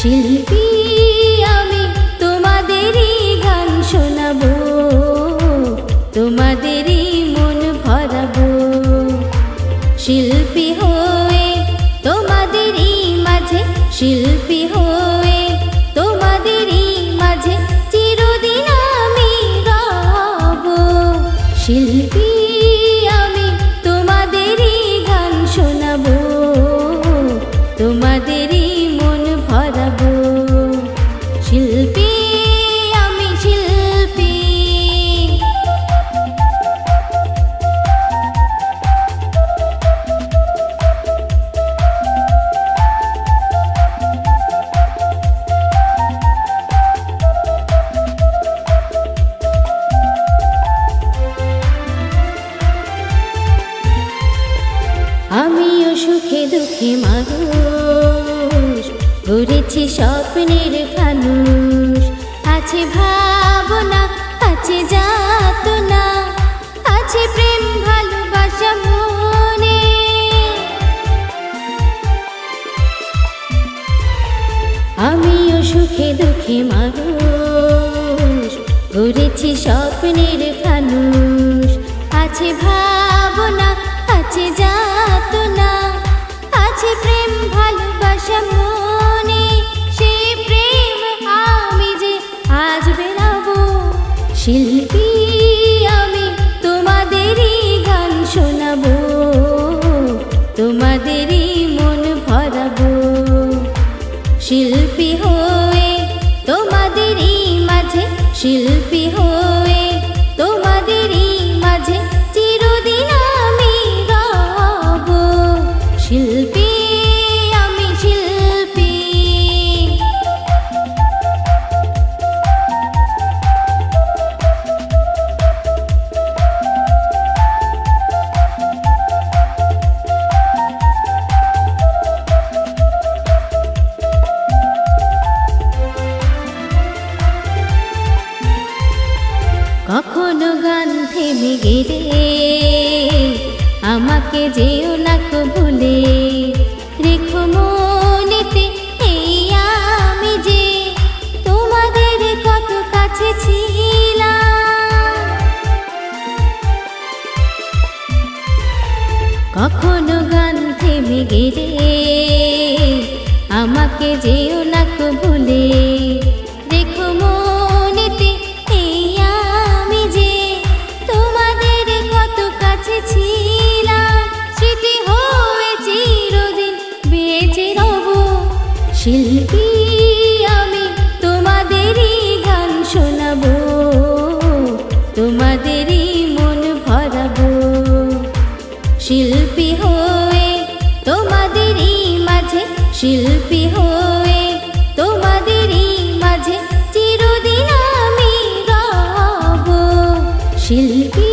শিল্পী আমি তোমাদেরই গান শোনাবো, তোমাদেরই মন ভরাবো। শিল্পী হয়ে তোমাদেরই মাঝে, শিল্পী হয়ে তোমাদেরই মাঝে চিরদিন আমি রব। শিল্পী আমি তোমাদেরই গান শোনাবো, তোমাদেরই মন ভরাবো। শিল্পী আমি শিল্পী। আমিও সুখে দুঃখে মানুষ, গড়েছি স্বপ্নের ফানুষ। আছে ভাবনা, আছে যাতনা, আছে প্রেম ভালোবাসা মনে। আমিও সুখে দুঃখে মানুষ, গড়েছি স্বপ্নের ফানুষ। আছে ভাবনা, আছে যাতনা, আছে প্রেম ভালোবাসা মনে। সেই প্রেম আমি যে আজ বেরাবো। শিল্পী আমি তোমাদেরই গান শোনাবো, তোমাদেরই মন ভরাবো। শিল্পী হয়ে তোমাদেরই মাঝে, শিল্পী হয়ে তোমাদেরই মাঝে চিরদিন আমি রব। শিল্পী আমি শিল্পী। কখনো গান থেমে গেলে আমাকে যেও না কো ভুলে। রেখো মনেতে এই আমি যে তোমাদের কত কাছে ছিলাম। কখনো গান থেমে গেলে আমাকে যেও না কো ভুলে। রেখো মনেতে এই আমি যে তোমাদের কত কাছে ছিলাম। স্মৃতি হয়ে চিরদিন বেঁচে রব। শিল্পী আমি তোমাদেরই গান শোনাবো, তোমাদেরই মন ভরাবো। শিল্পী হয়ে তোমাদেরই মাঝে, শিল্পী হয়ে তোমাদেরই মাঝে চিরদিন আমি রব। শিল্পী।